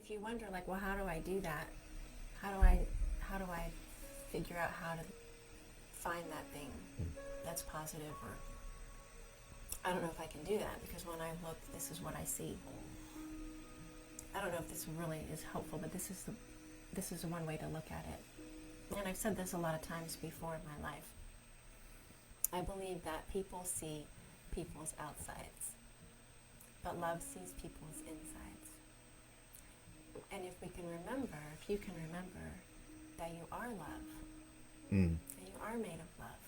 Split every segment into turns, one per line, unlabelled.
if you wonder, like, well, how do I do that? How do I figure out how to find that thing that's positive, or I don't know if I can do that, because when I look, this is what I see. I don't know if this really is helpful, but this is one way to look at it. And I've said this a lot of times before in my life. I believe that people see people's outsides, but love sees people's insides. And if you can remember that you are love, and you are made of love,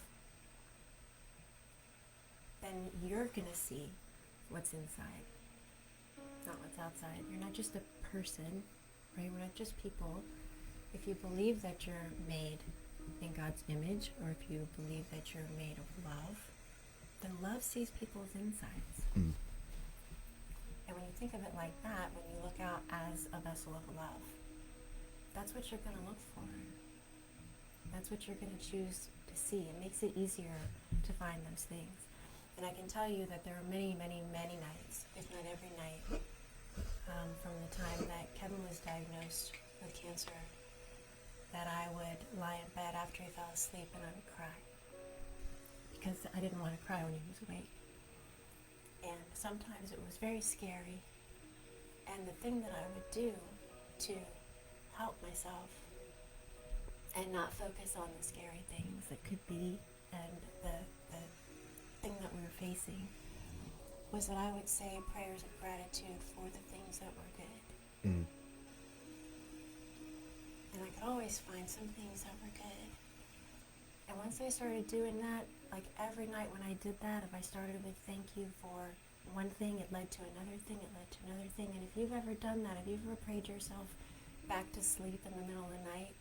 then you're going to see what's inside, not what's outside. You're not just a person, right? We're not just people. If you believe that you're made in God's image, or if you believe that you're made of love, then love sees people's insides. And when you think of it like that, when you look out as a vessel of love, that's what you're going to look for. That's what you're going to choose to see. It makes it easier to find those things. And I can tell you that there are many, many, many nights, if not every night, from the time that Kevin was diagnosed with cancer, that I would lie in bed after he fell asleep and I would cry. Because I didn't want to cry when he was awake. And sometimes it was very scary. And the thing that I would do to help myself and not focus on the scary things that could be, and the thing that we were facing, was that I would say prayers of gratitude for the things that were good. And I could always find some things that were good. And once I started doing that, like every night when I did that, if I started with thank you for one thing, it led to another thing, it led to another thing. And if you've ever done that, if you've ever prayed yourself back to sleep in the middle of the night,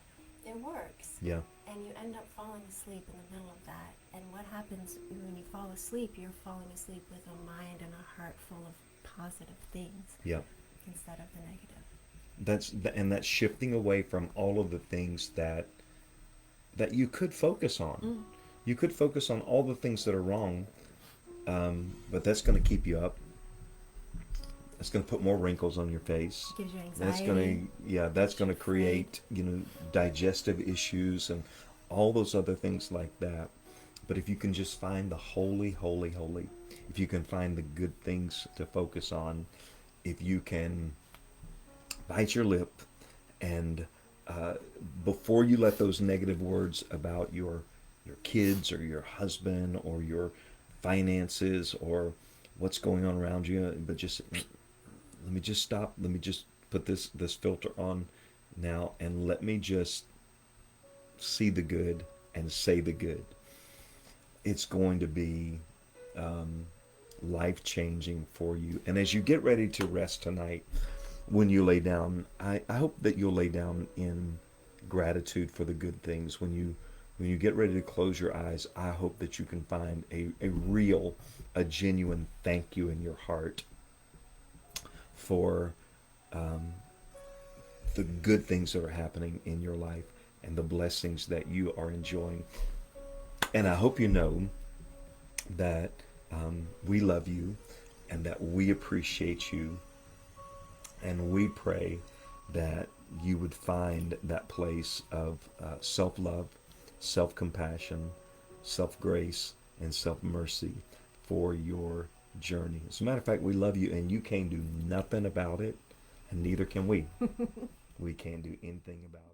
it works.
Yeah.
And you end up falling asleep in the middle of that. And what happens when you fall asleep, you're falling asleep with a mind and a heart full of positive things.
Yeah.
Instead of the negative.
That's shifting away from all of the things that you could focus on. You could focus on all the things that are wrong, but that's going to keep you up. That's going to put more wrinkles on your face.
Gives you anxiety.
That's going to create, digestive issues and all those other things like that. But if you can just find the holy, holy, holy, if you can find the good things to focus on, if you can bite your lip and before you let those negative words about your kids or your husband or your finances or what's going on around you, but just let me just stop. Let me just put this filter on now, and let me just see the good and say the good. It's going to be life-changing for you. And as you get ready to rest tonight, when you lay down, I hope that you'll lay down in gratitude for the good things. When you get ready to close your eyes, I hope that you can find a genuine thank you in your heart for the good things that are happening in your life and the blessings that you are enjoying. And I hope you know that we love you and that we appreciate you. And we pray that you would find that place of self-love, self-compassion, self-grace, and self-mercy for your journey. As a matter of fact, we love you, and you can't do nothing about it, and neither can we. We can't do anything about it.